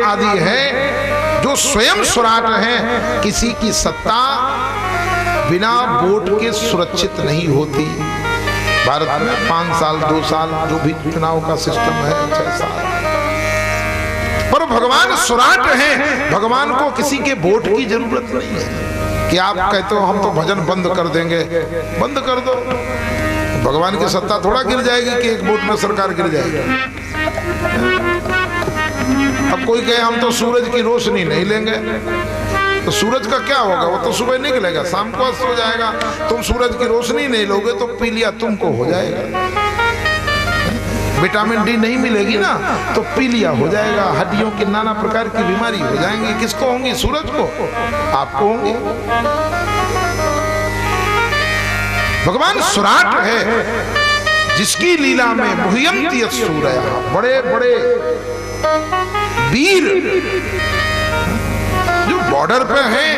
आदि है जो स्वयं सुराट हैं। किसी की सत्ता बिना वोट के सुरक्षित नहीं होती। भारत में 5 साल 2 साल जो भी चुनाव का सिस्टम है 6 साल, पर भगवान सुराट हैं। भगवान को किसी के वोट की जरूरत नहीं है कि आप कहते हो हम तो भजन बंद कर देंगे, बंद कर दो। भगवान की सत्ता थोड़ा गिर जाएगी कि एक वोट में सरकार गिर जाएगी। अब कोई कहे हम तो सूरज की रोशनी नहीं लेंगे, तो सूरज का क्या होगा? वो तो सुबह निकलेगा, शाम को अस्त हो जाएगा। तुम सूरज की रोशनी नहीं लोगे तो पीलिया तुमको हो जाएगा। विटामिन डी नहीं मिलेगी ना तो पीलिया हो जाएगा, हड्डियों की नाना प्रकार की बीमारी हो जाएंगी। किसको होंगी? सूरज को, आपको होंगी। भगवान सुराट है जिसकी लीला में मुह्यंती सूर्य, बड़े बड़े वीर जो बॉर्डर पे हैं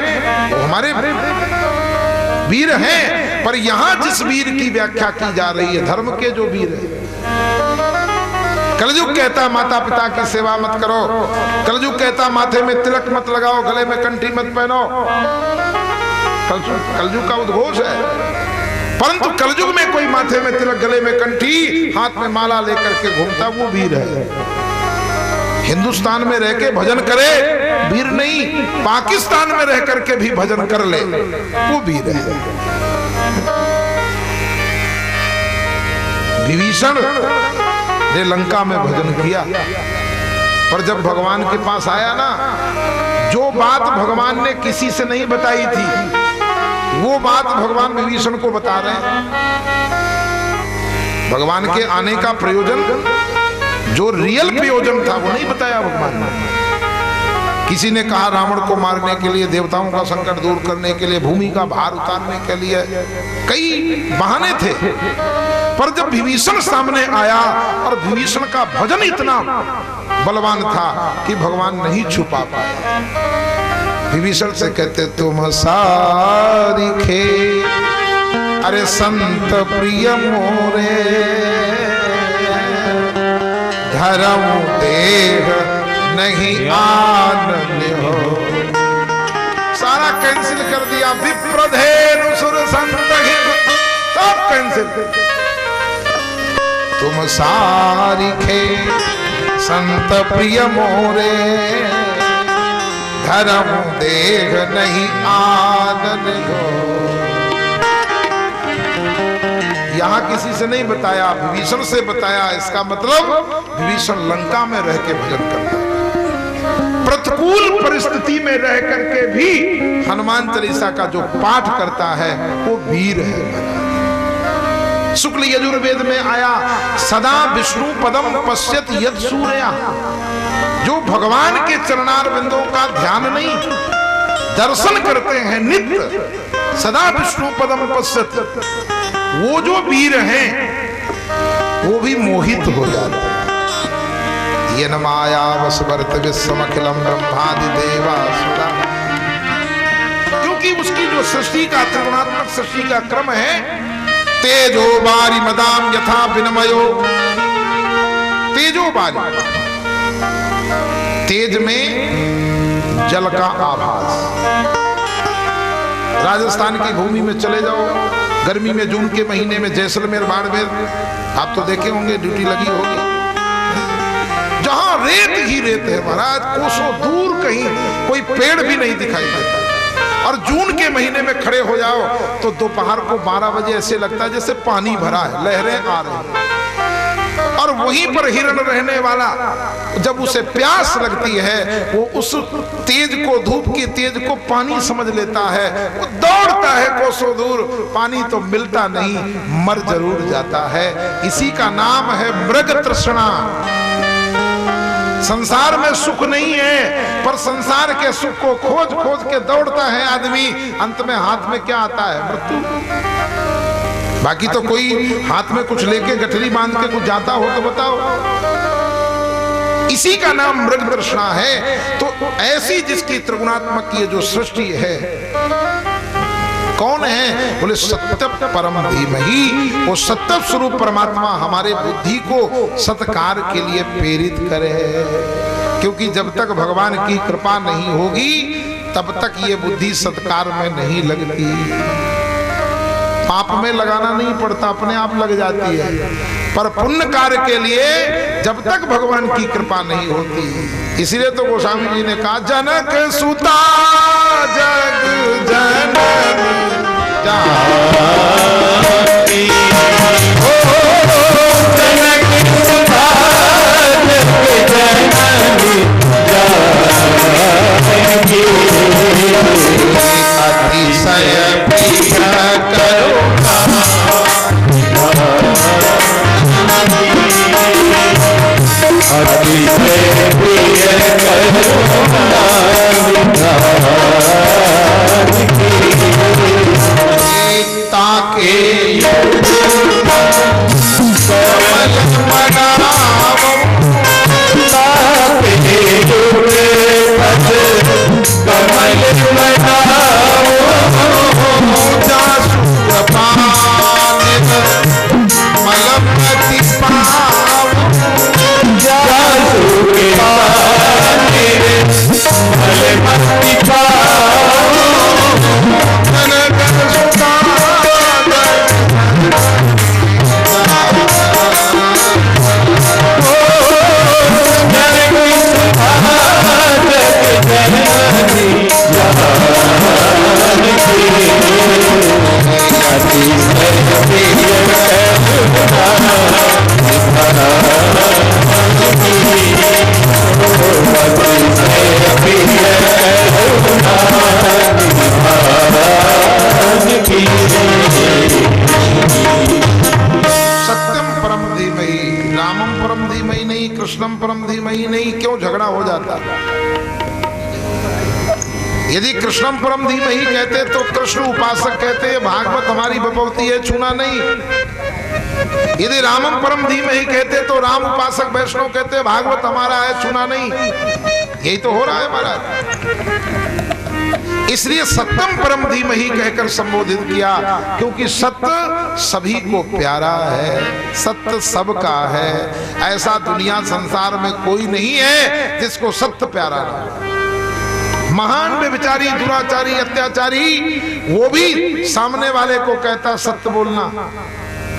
वो हमारे वीर हैं, पर यहां जिस वीर की व्याख्या की जा रही है धर्म के जो वीर है। कलयुग कहता है माता पिता की सेवा मत करो, कलयुग कहता माथे में तिलक मत लगाओ, गले में कंठी मत पहनो। कलयुग का उद्घोष है, परंतु कलयुग में कोई माथे में तिलक, गले में कंठी, हाथ में माला लेकर के घूमता वो वीर है। हिंदुस्तान में रह के भजन करे वीर नहीं, पाकिस्तान में रह करके भी भजन कर ले वो वीर है। विभीषण ने लंका में भजन किया, पर जब भगवान के पास आया ना, जो बात भगवान ने किसी से नहीं बताई थी वो बात भगवान विभीषण को बता रहे हैं। भगवान के आने का प्रयोजन, जो रियल प्रयोजन था वो नहीं बताया भगवान ने। किसी ने कहा रावण को मारने के लिए, देवताओं का संकट दूर करने के लिए, भूमि का भार उतारने के लिए, कई बहाने थे। पर जब विभीषण सामने आया और विभीषण का भजन इतना बलवान था कि भगवान नहीं छुपा पाया। विभीषण से कहते तुम सारिखे अरे संत प्रिय मोरे, धर्म देह नहीं आनंद हो। सारा कैंसिल कर दिया, विप्रधेनु सुर संत सब कैंसिल। तुम सारिखे संत प्रिय मोरे, धर्म देह नहीं आनंद हो। यहां किसी से नहीं बताया, विभीषण से बताया। इसका मतलब विभीषण लंका में रह के भजन करता है, प्रतिकूल परिस्थिति में रह करके भी हनुमान चालीसा का जो पाठ करता है वो वीर है। शुक्ल यजुर्वेद में आया सदा विष्णु पदम पश्यत यद सूर्या, जो भगवान के चरणार बिंदों का ध्यान नहीं, दर्शन करते हैं नित्य, सदा विष्णु पदम पश्यत, वो जो वीर हैं वो भी मोहित हो जाते हैं। ये न माया वसवर्त विश्वमखिलम ब्रह्मादि देवासुरा, क्योंकि उसकी जो सृष्टि का त्रिगुणात्मक सृष्टि का क्रम है, तेजो बारी मदाम यथा विनमयो, तेजो बारी, तेज में जल का आभास। राजस्थान की भूमि में चले जाओ, गर्मी में जून के महीने में जैसलमेर बाड़मेर, आप तो देखे होंगे, ड्यूटी लगी होगी, जहां रेत ही रेत है महाराज, कोसों दूर कहीं कोई पेड़ भी नहीं दिखाई देता। और जून के महीने में खड़े हो जाओ तो दोपहर को 12 बजे ऐसे लगता है जैसे पानी भरा है, लहरें आ रही। और वहीं पर हिरण रहने वाला जब उसे प्यास लगती है वो उस तेज को, धूप की तेज को पानी समझ लेता है, वो दौड़ता है कोसों दूर, पानी तो मिलता नहीं, मर जरूर जाता है। इसी का नाम है मृग तृष्णा। संसार में सुख नहीं है, पर संसार के सुख को खोज खोज के दौड़ता है आदमी, अंत में हाथ में क्या आता है? मृत्यु। बाकी तो कोई हाथ में कुछ लेके गठरी बांध के कुछ जाता हो तो बताओ। इसी का नाम मृग तृष्णा है। तो ऐसी जिसकी त्रिगुणात्मक ये जो सृष्टि है, कौन है? बोले सत्य परम धीमहि। वो सत्य स्वरूप परमात्मा हमारे बुद्धि को सत्कार के लिए प्रेरित करे। क्योंकि जब तक भगवान की कृपा नहीं होगी तब तक ये बुद्धि सत्कार में नहीं लगती। पाप में लगाना नहीं पड़ता, अपने आप लग जाती है। पर पुण्य कार्य के लिए जब तक भगवान की कृपा नहीं होती, इसलिए तो गोस्वामी जी ने कहा जनक सुता जग जननी जानकी, जनक सुता जग जननी जानकी, अतिशय प्रिय करुणा, अतिशय प्रिय करुणा ताके कमल मनावो, ताके कमल मनावो, जासु कृपानिध मलमति पावो, जासु कृपानिध मलमति पावो, जनक सुता कृष्णम परम धीमहि नहीं, क्यों झगड़ा हो जाता? यदि कृष्णम परम धीमहि कहते तो कृष्ण उपासक कहते भागवत हमारी बपौती है, छूना नहीं। यदि रामम परम धीमहि कहते तो राम उपासक वैष्णव कहते भागवत हमारा है, छूना नहीं। यही तो हो रहा है महाराज। इसलिए सत्यम परम धीमहि कहकर संबोधित किया, क्योंकि सत्य सभी को प्यारा है, सत्य सबका है। ऐसा दुनिया संसार में कोई नहीं है जिसको सत्य प्यारा ना। महान व्यभिचारी, दुराचारी, अत्याचारी वो भी सामने वाले को कहता सत्य बोलना,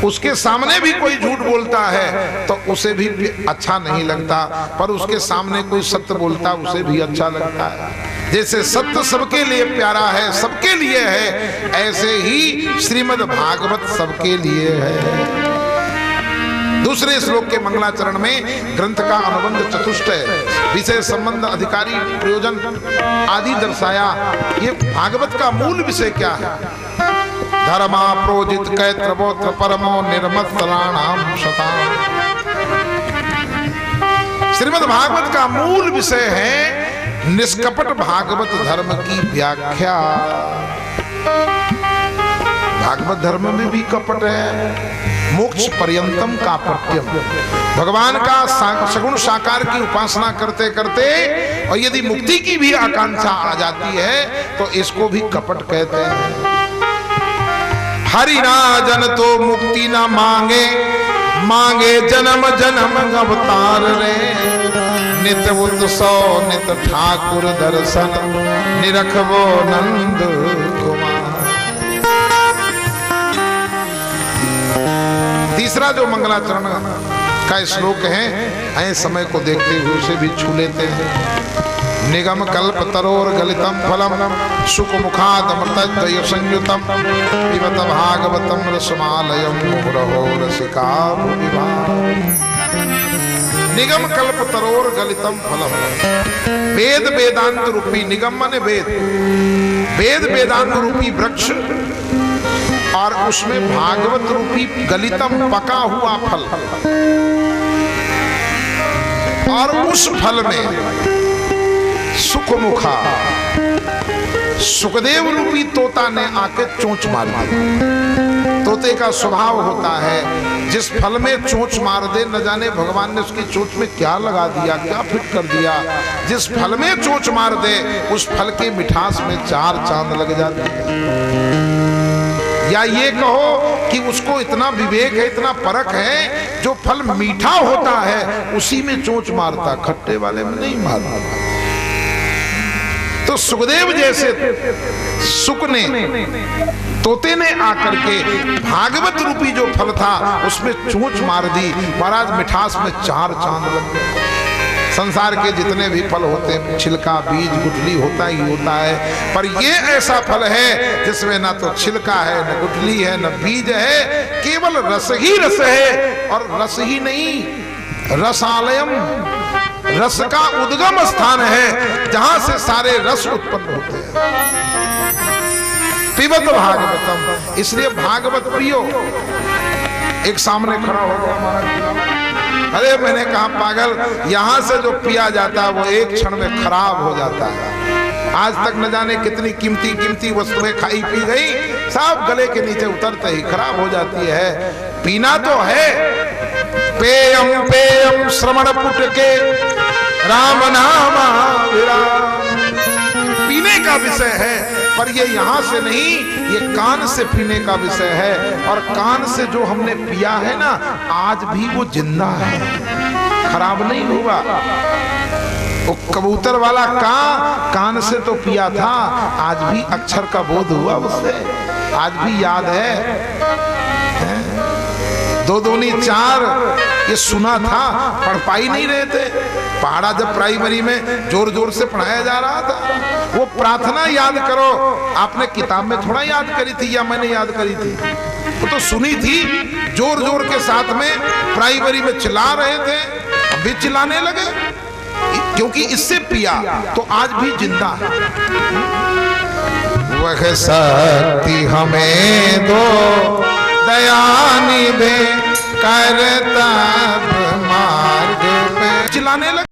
उसके सामने भी कोई झूठ बोलता है तो उसे भी अच्छा नहीं लगता, पर उसके सामने कोई सत्य बोलता उसे भी अच्छा लगता है। जैसे सत्य सबके लिए प्यारा है, सबके लिए है, ऐसे ही श्रीमद् भागवत सबके लिए है। दूसरे श्लोक के मंगलाचरण में ग्रंथ का अनुबंध चतुष्ट है, विषय संबंध अधिकारी प्रयोजन आदि दर्शाया। ये भागवत का मूल विषय क्या है? धर्मा प्रोजित कैत्रवोत्र परमो निर्मत्सराणाम शताम। श्रीमद् भागवत का मूल विषय है निष्कपट भागवत धर्म की व्याख्या। भागवत धर्म में भी कपट है, मोक्ष पर्यंतम कापट्यम। भगवान का सगुण साकार की उपासना करते करते और यदि मुक्ति की भी आकांक्षा आ जाती है तो इसको भी कपट कहते हैं। हरि ना जन तो मुक्ति ना मांगे, मांगे जन्म जन्म अवतार रे। नित उत्सव नित ठाकुर दर्शन, निरखबो नंद कुमार। तीसरा जो मंगलाचरण का श्लोक है, ऐ समय को देखते हुए उसे भी छू लेते हैं। निगम कल्प तरोर गलितम फलम, सुख मुखाद अमृतद्वय संयुतम, पिबत भागवतम रसमालयम मुहुरहो रसिका भुविभाव। निगम कल्प तरोर गलितम फलम, वेद वेदांत रूपी, निगम माने वेद, वेद वेदांत रूपी वृक्ष और उसमें भागवत रूपी गलितम पका हुआ फल, और उस फल में सुखमुखा सुखदेव रूपी तोता ने आके चोंच मार दी। तोते का स्वभाव होता है जिस फल में चोंच मार दे, न जाने भगवान ने उसकी चोंच में क्या लगा दिया, क्या फिट कर दिया। जिस फल में चोंच मार दे उस फल के मिठास में चार चांद लग जाते हैं। या ये कहो कि उसको इतना विवेक है, इतना परख है, जो फल मीठा होता है उसी में चोंच मारता, खट्टे वाले में नहीं मारता। तो सुखदेव जैसे सुख ने, तोते ने आकर के भागवत रूपी जो फल था उसमें चोंच मार दी। महाराज मिठास में 4 चांद लग गए। संसार के जितने भी फल होते हैं, छिलका, बीज, गुठली होता ही होता है, पर ये ऐसा फल है जिसमें ना तो छिलका है, न गुठली है, न बीज है, केवल रस ही रस है। और रस ही नहीं, रसालयम, रस का उद्गम स्थान है जहां से सारे रस उत्पन्न होते हैं। पिबत भागवतम, इसलिए भागवत पियो। एक सामने खड़ा हो गया महाराज, अरे मैंने कहा पागल, यहां से जो पिया जाता है वो एक क्षण में खराब हो जाता है। आज तक न जाने कितनी कीमती कीमती वस्तुएं खाई पी गई, सब गले के नीचे उतरते ही खराब हो जाती है। पीना तो है, पेयम पेयम श्रवण पुट के राम नाम पीने का विषय है, पर ये यहां से नहीं, ये कान से पीने का विषय है। और कान से जो हमने पिया है ना, आज भी वो जिंदा है, खराब नहीं हुआ। वो कबूतर वाला कान से तो पिया था, आज भी अक्षर का बोध हुआ उससे, आज भी याद है। 2 दूनी 4 ये सुना था, पढ़ पाई नहीं रहे थे। पहाड़ा जब प्राइमरी में जोर जोर से पढ़ाया जा रहा था, वो प्रार्थना याद करो, आपने किताब में थोड़ा याद करी थी या मैंने याद करी थी, वो तो सुनी थी जोर जोर के साथ में। प्राइमरी में चिल्ला रहे थे, अब भी चिल्लाने लगे, क्योंकि इससे पिया तो आज भी जिंदा है। वह शक्ति हमें दो दयानिधे करता मार्ग पे, चिल्लाने लगे।